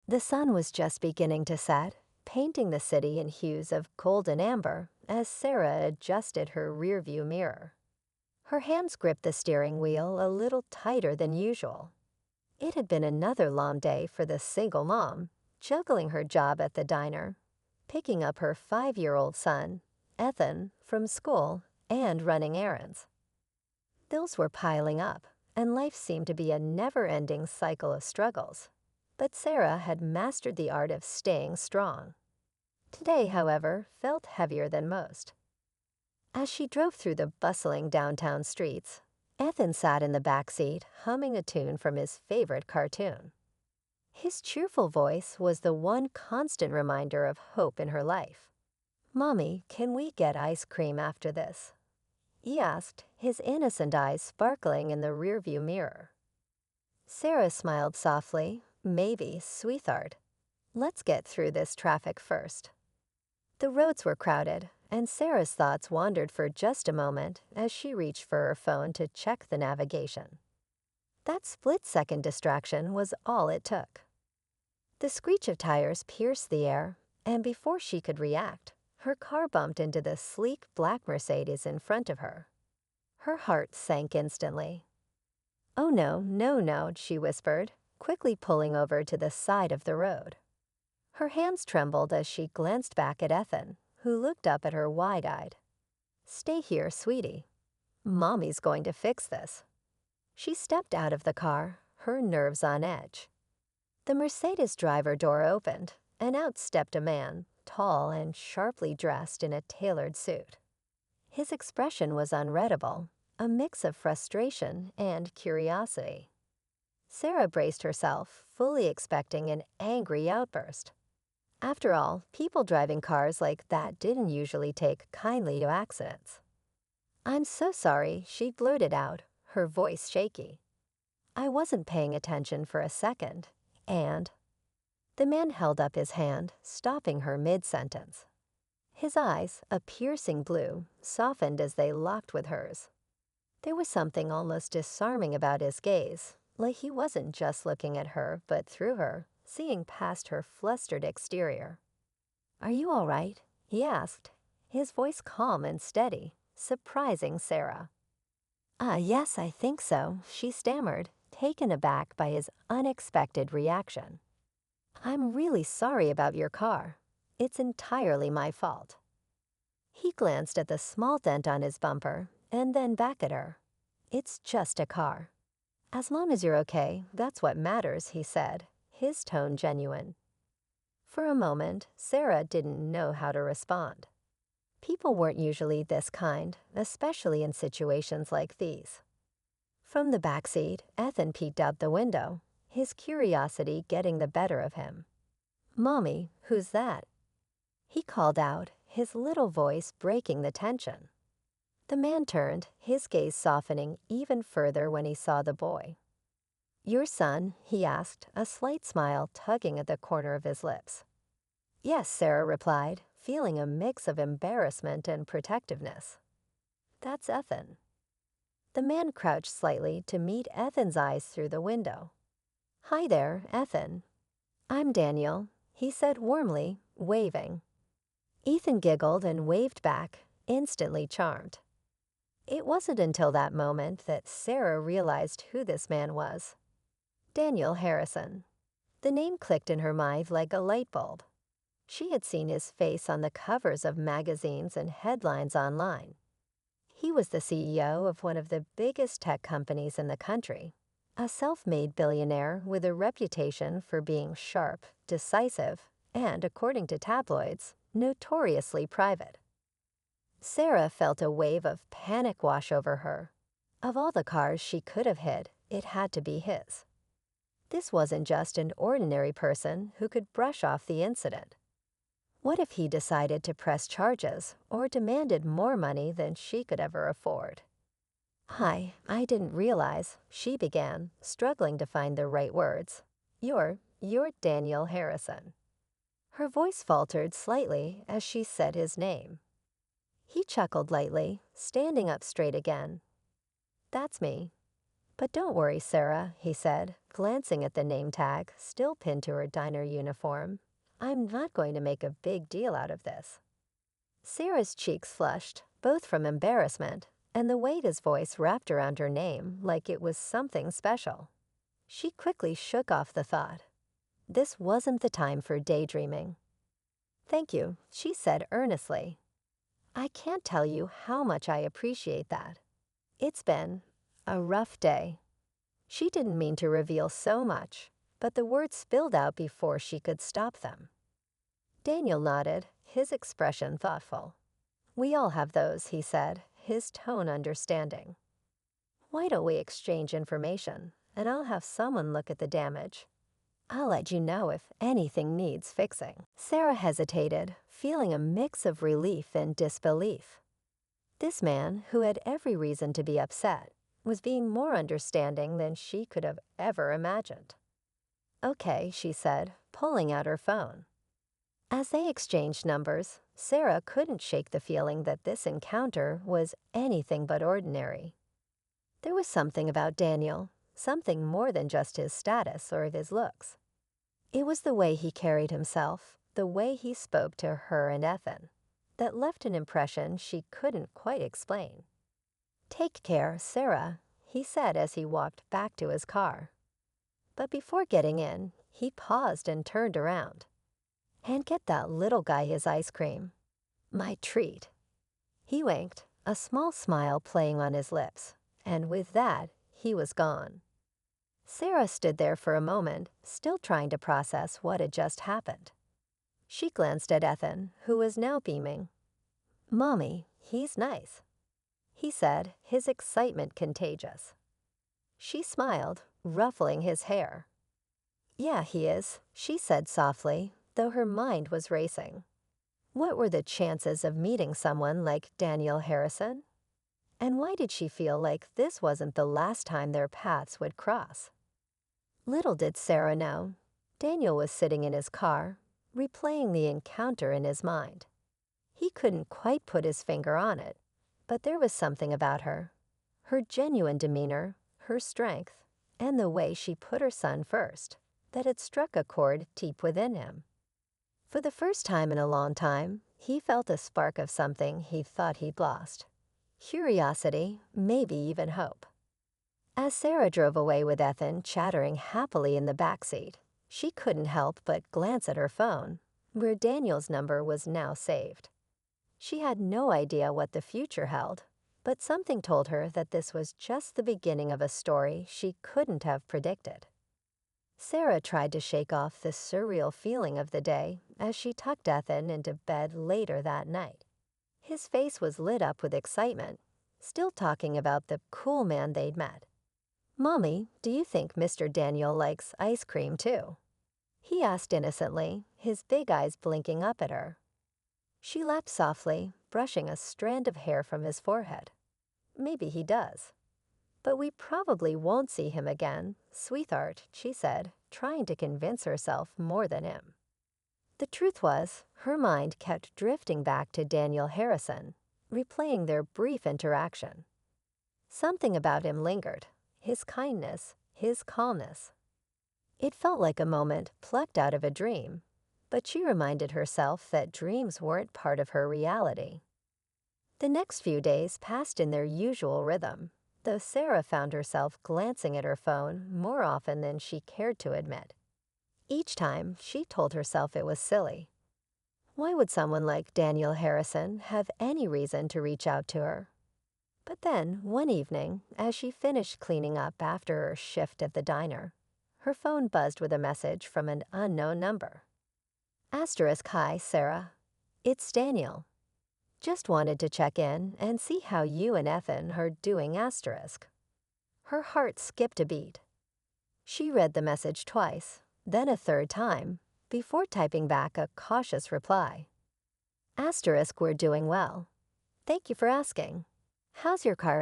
The sun was just beginning to set, painting the city in hues of golden amber as Sarah adjusted her rearview mirror. Her hands gripped the steering wheel a little tighter than usual. It had been another long day for the single mom, juggling her job at the diner, picking up her 5-year-old son, Ethan, from school, and running errands. Bills were piling up, and life seemed to be a never-ending cycle of struggles. But Sarah had mastered the art of staying strong. Today, however, felt heavier than most. As she drove through the bustling downtown streets, Ethan sat in the back seat humming a tune from his favorite cartoon. His cheerful voice was the one constant reminder of hope in her life. "Mommy, can we get ice cream after this?" he asked, his innocent eyes sparkling in the rearview mirror. Sarah smiled softly. "Maybe, sweetheart. Let's get through this traffic first." The roads were crowded, and Sarah's thoughts wandered for just a moment as she reached for her phone to check the navigation. That split-second distraction was all it took. The screech of tires pierced the air, and before she could react, her car bumped into the sleek black Mercedes in front of her. Her heart sank instantly. "Oh no, no, no," she whispered, quickly pulling over to the side of the road. Her hands trembled as she glanced back at Ethan, who looked up at her wide-eyed. "Stay here, sweetie. Mommy's going to fix this." She stepped out of the car, her nerves on edge. The Mercedes driver door opened, and out stepped a man, tall and sharply dressed in a tailored suit. His expression was unreadable, a mix of frustration and curiosity. Sarah braced herself, fully expecting an angry outburst. After all, people driving cars like that didn't usually take kindly to accidents. "I'm so sorry," she blurted out, her voice shaky. "I wasn't paying attention for a second, and—" The man held up his hand, stopping her mid-sentence. His eyes, a piercing blue, softened as they locked with hers. There was something almost disarming about his gaze, like he wasn't just looking at her but through her, seeing past her flustered exterior. "Are you all right?" he asked, his voice calm and steady, surprising Sarah. Yes, I think so," she stammered, taken aback by his unexpected reaction. "I'm really sorry about your car. It's entirely my fault." He glanced at the small dent on his bumper and then back at her. "It's just a car. As long as you're okay, that's what matters," he said, his tone genuine. For a moment, Sarah didn't know how to respond. People weren't usually this kind, especially in situations like these. From the back seat, Ethan peeked out the window, his curiosity getting the better of him. "Mommy, who's that?" he called out, his little voice breaking the tension. The man turned, his gaze softening even further when he saw the boy. "Your son?" he asked, a slight smile tugging at the corner of his lips. "Yes," Sarah replied, feeling a mix of embarrassment and protectiveness. "That's Ethan." The man crouched slightly to meet Ethan's eyes through the window. "Hi there, Ethan." "I'm Daniel," he said warmly, waving. Ethan giggled and waved back, instantly charmed. It wasn't until that moment that Sarah realized who this man was. Daniel Harrison. The name clicked in her mind like a light bulb. She had seen his face on the covers of magazines and headlines online. He was the CEO of one of the biggest tech companies in the country, a self-made billionaire with a reputation for being sharp, decisive, and, according to tabloids, notoriously private. Sarah felt a wave of panic wash over her. Of all the cars she could have hit, it had to be his. This wasn't just an ordinary person who could brush off the incident. What if he decided to press charges or demanded more money than she could ever afford? "Hi, I didn't realize," she began, struggling to find the right words. You're Daniel Harrison." Her voice faltered slightly as she said his name. He chuckled lightly, standing up straight again. "That's me." But don't worry, Sarah, he said, glancing at the name tag still pinned to her diner uniform. I'm not going to make a big deal out of this. Sarah's cheeks flushed, both from embarrassment and the weight his voice wrapped around her name like it was something special. She quickly shook off the thought. This wasn't the time for daydreaming. Thank you, she said earnestly. I can't tell you how much I appreciate that. It's been a rough day. She didn't mean to reveal so much, but the words spilled out before she could stop them. Daniel nodded, his expression thoughtful. We all have those, he said, his tone understanding. Why don't we exchange information, and I'll have someone look at the damage. I'll let you know if anything needs fixing. Sarah hesitated, feeling a mix of relief and disbelief. This man, who had every reason to be upset, was being more understanding than she could have ever imagined. Okay, she said, pulling out her phone. As they exchanged numbers, Sarah couldn't shake the feeling that this encounter was anything but ordinary. There was something about Daniel, something more than just his status or his looks. It was the way he carried himself, the way he spoke to her and Ethan, that left an impression she couldn't quite explain. Take care, Sarah, he said as he walked back to his car. But before getting in, he paused and turned around. And get that little guy his ice cream. My treat. He winked, a small smile playing on his lips, and with that, he was gone. Sarah stood there for a moment, still trying to process what had just happened. She glanced at Ethan, who was now beaming. Mommy, he's nice, he said, his excitement contagious. She smiled, ruffling his hair. Yeah, he is, she said softly, though her mind was racing. What were the chances of meeting someone like Daniel Harrison? And why did she feel like this wasn't the last time their paths would cross? Little did Sarah know, Daniel was sitting in his car, replaying the encounter in his mind. He couldn't quite put his finger on it, but there was something about her. Her genuine demeanor, her strength, and the way she put her son first, that had struck a chord deep within him. For the first time in a long time, he felt a spark of something he thought he'd lost. Curiosity, maybe even hope. As Sarah drove away with Ethan chattering happily in the backseat, she couldn't help but glance at her phone, where Daniel's number was now saved. She had no idea what the future held, but something told her that this was just the beginning of a story she couldn't have predicted. Sarah tried to shake off the surreal feeling of the day as she tucked Ethan into bed later that night. His face was lit up with excitement, still talking about the cool man they'd met. Mommy, do you think Mr. Daniel likes ice cream too? He asked innocently, his big eyes blinking up at her. She laughed softly, brushing a strand of hair from his forehead. Maybe he does. But we probably won't see him again, sweetheart, she said, trying to convince herself more than him. The truth was, her mind kept drifting back to Daniel Harrison, replaying their brief interaction. Something about him lingered, his kindness, his calmness. It felt like a moment plucked out of a dream, but she reminded herself that dreams weren't part of her reality. The next few days passed in their usual rhythm, though Sarah found herself glancing at her phone more often than she cared to admit. Each time, she told herself it was silly. Why would someone like Daniel Harrison have any reason to reach out to her? But then, one evening, as she finished cleaning up after her shift at the diner, her phone buzzed with a message from an unknown number. *Hi, Sarah. It's Daniel. Just wanted to check in and see how you and Ethan are doing *. Her heart skipped a beat. She read the message twice, then a third time, before typing back a cautious reply. We're doing well. Thank you for asking. How's your car,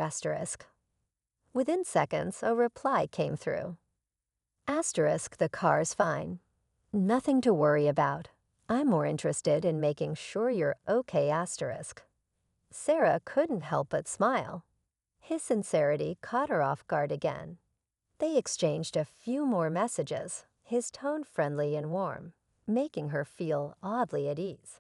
*? Within seconds, a reply came through. The car's fine. Nothing to worry about. I'm more interested in making sure you're okay, *. Sarah couldn't help but smile. His sincerity caught her off guard again, They exchanged a few more messages, his tone friendly and warm, making her feel oddly at ease.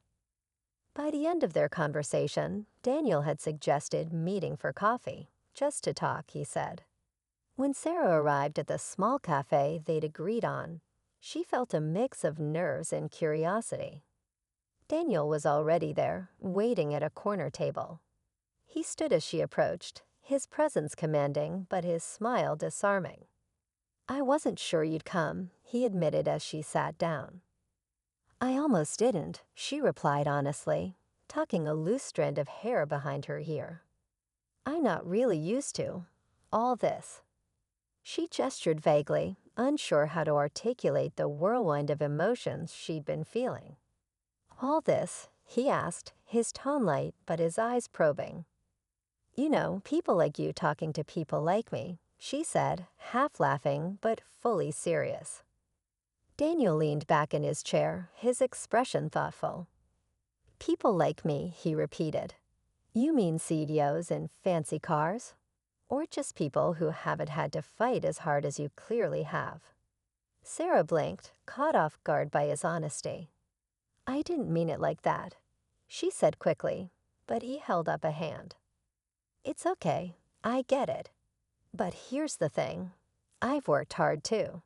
By the end of their conversation, Daniel had suggested meeting for coffee, just to talk, he said. When Sarah arrived at the small cafe they'd agreed on, she felt a mix of nerves and curiosity. Daniel was already there, waiting at a corner table. He stood as she approached, his presence commanding but his smile disarming. "I wasn't sure you'd come," he admitted as she sat down. "I almost didn't," she replied honestly, tucking a loose strand of hair behind her ear. "I'm not really used to all this." She gestured vaguely, unsure how to articulate the whirlwind of emotions she'd been feeling. "All this?" he asked, his tone light but his eyes probing. "You know, people like you talking to people like me," she said, half laughing but fully serious. Daniel leaned back in his chair, his expression thoughtful. "People like me," he repeated. "You mean CEOs in fancy cars? Or just people who haven't had to fight as hard as you clearly have?" Sarah blinked, caught off guard by his honesty. "I didn't mean it like that," she said quickly, but he held up a hand. "It's okay, I get it. But here's the thing. I've worked hard too.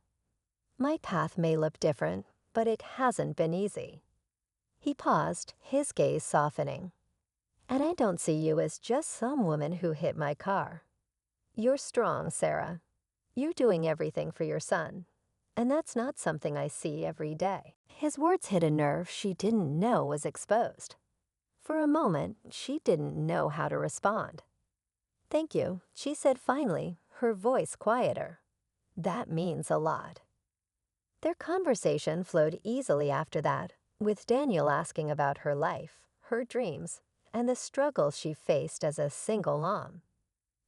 My path may look different, but it hasn't been easy." He paused, his gaze softening. "And I don't see you as just some woman who hit my car. You're strong, Sarah. You're doing everything for your son. And that's not something I see every day." His words hit a nerve she didn't know was exposed. For a moment, she didn't know how to respond. "Thank you," she said finally, her voice quieter. "That means a lot." Their conversation flowed easily after that, with Daniel asking about her life, her dreams, and the struggles she faced as a single mom.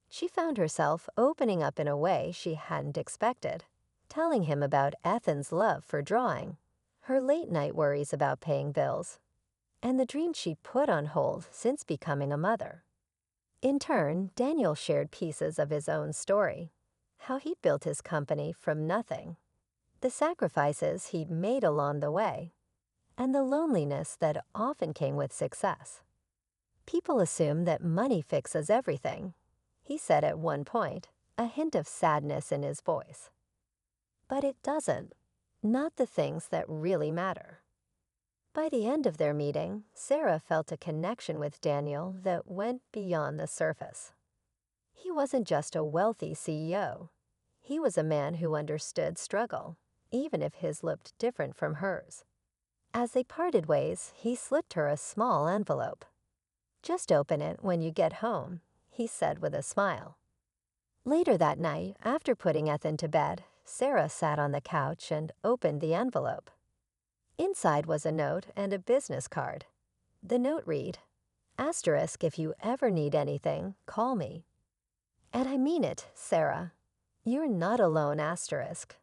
She found herself opening up in a way she hadn't expected, telling him about Ethan's love for drawing, her late-night worries about paying bills, and the dream she put on hold since becoming a mother. In turn, Daniel shared pieces of his own story, how he built his company from nothing, the sacrifices he'd made along the way, and the loneliness that often came with success. "People assume that money fixes everything," he said at one point, a hint of sadness in his voice. "But it doesn't. Not the things that really matter." By the end of their meeting, Sarah felt a connection with Daniel that went beyond the surface. He wasn't just a wealthy CEO. He was a man who understood struggle, even if his looked different from hers. As they parted ways, he slipped her a small envelope. "Just open it when you get home," he said with a smile. Later that night, after putting Ethan to bed, Sarah sat on the couch and opened the envelope. Inside was a note and a business card. The note read, "Asterisk, if you ever need anything, call me." "And I mean it, Sarah. You're not alone, asterisk."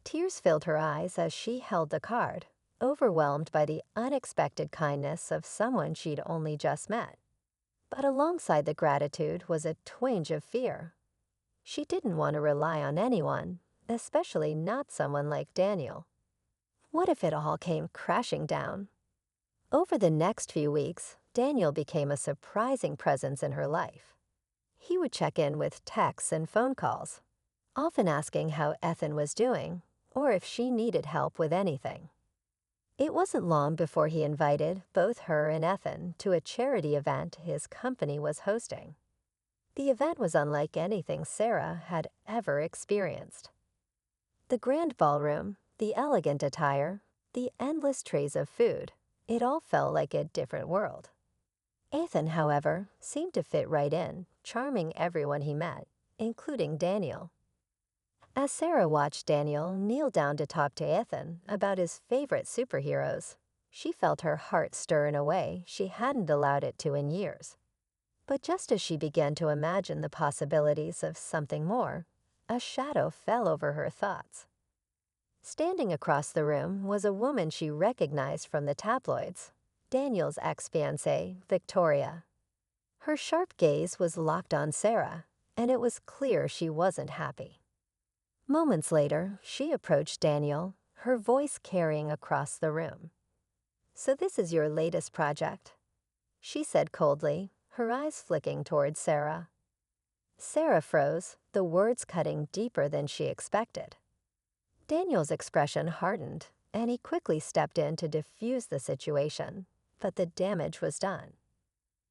Tears filled her eyes as she held the card, overwhelmed by the unexpected kindness of someone she'd only just met. But alongside the gratitude was a twinge of fear. She didn't want to rely on anyone, especially not someone like Daniel. What if it all came crashing down? Over the next few weeks, Daniel became a surprising presence in her life. He would check in with texts and phone calls, often asking how Ethan was doing or if she needed help with anything. It wasn't long before he invited both her and Ethan to a charity event his company was hosting. The event was unlike anything Sarah had ever experienced. The grand ballroom, the elegant attire, the endless trays of food, it all felt like a different world. Ethan, however, seemed to fit right in, charming everyone he met, including Daniel. As Sarah watched Daniel kneel down to talk to Ethan about his favorite superheroes, she felt her heart stir in a way she hadn't allowed it to in years. But just as she began to imagine the possibilities of something more, a shadow fell over her thoughts. Standing across the room was a woman she recognized from the tabloids, Daniel's ex-fiancée, Victoria. Her sharp gaze was locked on Sarah, and it was clear she wasn't happy. Moments later, she approached Daniel, her voice carrying across the room. "So this is your latest project," she said coldly, her eyes flicking toward Sarah. Sarah froze, the words cutting deeper than she expected. Daniel's expression hardened, and he quickly stepped in to defuse the situation, but the damage was done.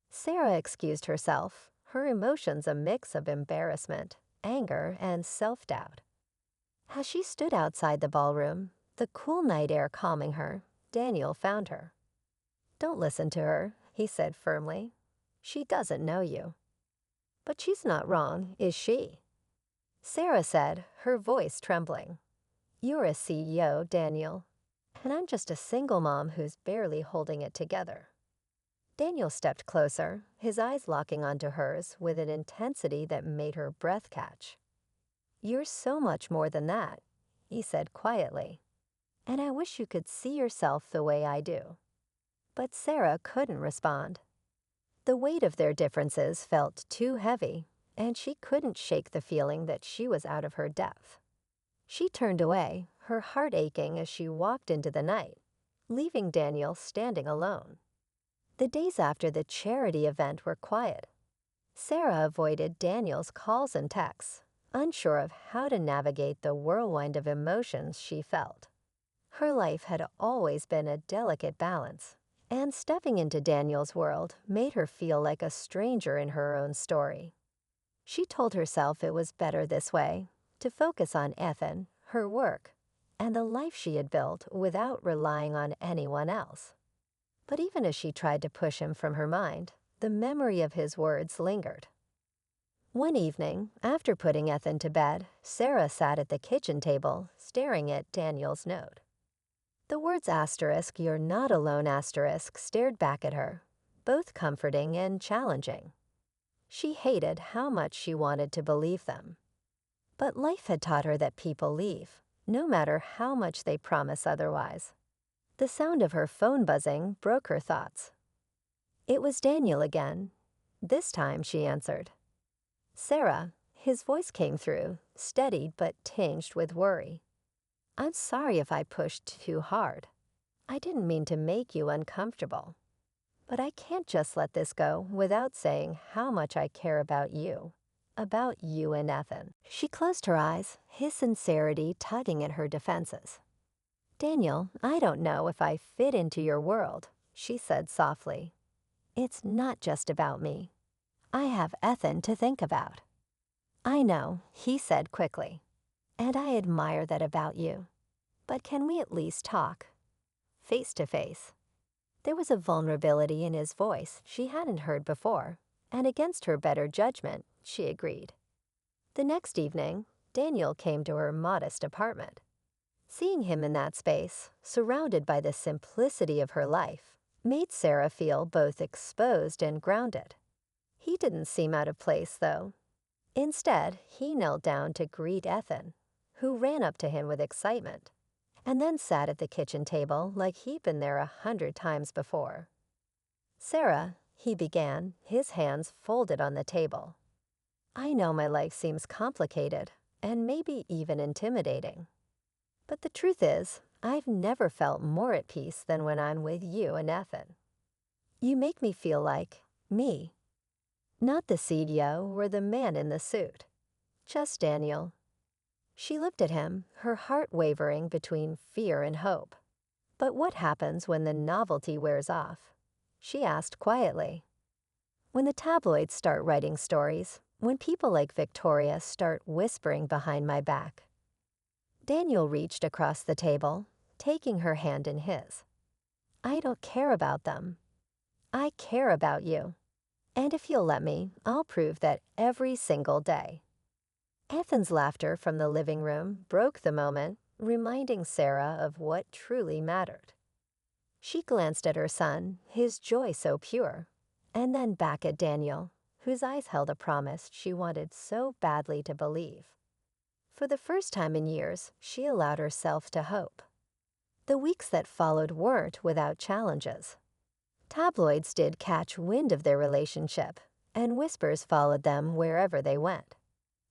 Sarah excused herself, her emotions a mix of embarrassment, anger, and self-doubt. As she stood outside the ballroom, the cool night air calming her, Daniel found her. "Don't listen to her," he said firmly. "She doesn't know you." "But she's not wrong, is she?" Sarah said, her voice trembling. "You're a CEO, Daniel, and I'm just a single mom who's barely holding it together." Daniel stepped closer, his eyes locking onto hers with an intensity that made her breath catch. "You're so much more than that," he said quietly. "And I wish you could see yourself the way I do." But Sarah couldn't respond. The weight of their differences felt too heavy, and she couldn't shake the feeling that she was out of her depth. She turned away, her heart aching as she walked into the night, leaving Daniel standing alone. The days after the charity event were quiet. Sarah avoided Daniel's calls and texts, unsure of how to navigate the whirlwind of emotions she felt. Her life had always been a delicate balance, and stepping into Daniel's world made her feel like a stranger in her own story. She told herself it was better this way, to focus on Ethan, her work, and the life she had built without relying on anyone else. But even as she tried to push him from her mind, the memory of his words lingered. One evening, after putting Ethan to bed, Sarah sat at the kitchen table, staring at Daniel's note. The words asterisk, "You're not alone," asterisk, stared back at her, both comforting and challenging. She hated how much she wanted to believe them. But life had taught her that people leave, no matter how much they promise otherwise. The sound of her phone buzzing broke her thoughts. It was Daniel again. This time she answered. "Sarah," his voice came through, steady but tinged with worry. "I'm sorry if I pushed too hard. I didn't mean to make you uncomfortable. But I can't just let this go without saying how much I care about you and Ethan." She closed her eyes, his sincerity tugging at her defenses. "Daniel, I don't know if I fit into your world," she said softly. "It's not just about me. I have Ethan to think about." "I know," he said quickly, "and I admire that about you. But can we at least talk? Face to face?" There was a vulnerability in his voice she hadn't heard before, and against her better judgment, she agreed. The next evening, Daniel came to her modest apartment. Seeing him in that space, surrounded by the simplicity of her life, made Sarah feel both exposed and grounded. He didn't seem out of place, though. Instead, he knelt down to greet Ethan, who ran up to him with excitement, and then sat at the kitchen table like he'd been there 100 times before. "Sarah," he began, his hands folded on the table. "I know my life seems complicated, and maybe even intimidating. But the truth is, I've never felt more at peace than when I'm with you and Ethan. You make me feel like me. Not the CEO or the man in the suit. Just Daniel." She looked at him, her heart wavering between fear and hope. "But what happens when the novelty wears off?" she asked quietly. "When the tabloids start writing stories, when people like Victoria start whispering behind my back." Daniel reached across the table, taking her hand in his. "I don't care about them. I care about you. And if you'll let me, I'll prove that every single day." Ethan's laughter from the living room broke the moment, reminding Sarah of what truly mattered. She glanced at her son, his joy so pure, and then back at Daniel, whose eyes held a promise she wanted so badly to believe. For the first time in years, she allowed herself to hope. The weeks that followed weren't without challenges. Tabloids did catch wind of their relationship, and whispers followed them wherever they went.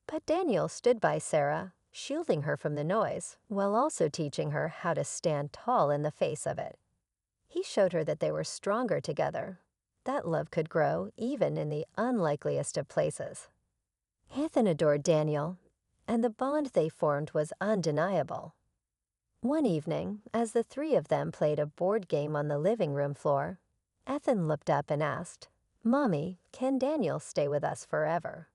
But Daniel stood by Sarah, shielding her from the noise while also teaching her how to stand tall in the face of it. He showed her that they were stronger together, that love could grow even in the unlikeliest of places. Ethan adored Daniel, and the bond they formed was undeniable. One evening, as the three of them played a board game on the living room floor, Ethan looked up and asked, "Mommy, can Daniel stay with us forever?"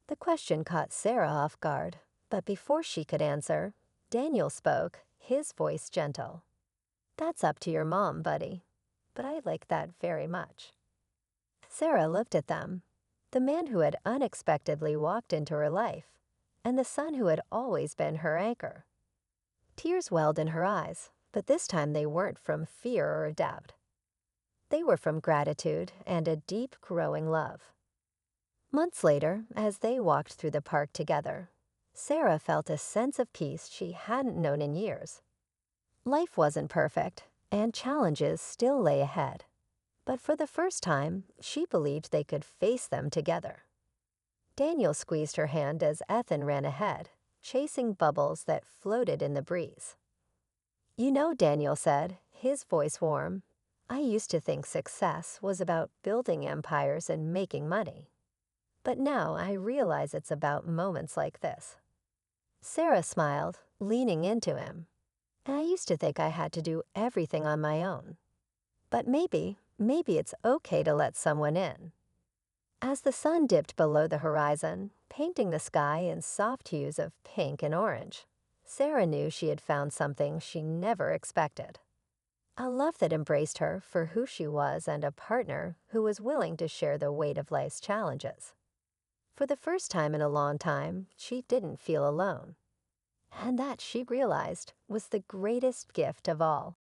The question caught Sarah off guard, but before she could answer, Daniel spoke, his voice gentle. "That's up to your mom, buddy, but I like that very much." Sarah looked at them, the man who had unexpectedly walked into her life, and the son who had always been her anchor. Tears welled in her eyes, but this time they weren't from fear or doubt. They were from gratitude and a deep, growing love. Months later, as they walked through the park together, Sarah felt a sense of peace she hadn't known in years. Life wasn't perfect, and challenges still lay ahead. But for the first time, she believed they could face them together. Daniel squeezed her hand as Ethan ran ahead, chasing bubbles that floated in the breeze. "You know," Daniel said, his voice warm, "I used to think success was about building empires and making money. But now I realize it's about moments like this." Sarah smiled, leaning into him. "I used to think I had to do everything on my own. But maybe it's okay to let someone in." As the sun dipped below the horizon, painting the sky in soft hues of pink and orange, Sarah knew she had found something she never expected. A love that embraced her for who she was and a partner who was willing to share the weight of life's challenges. For the first time in a long time, she didn't feel alone. And that, she realized, was the greatest gift of all.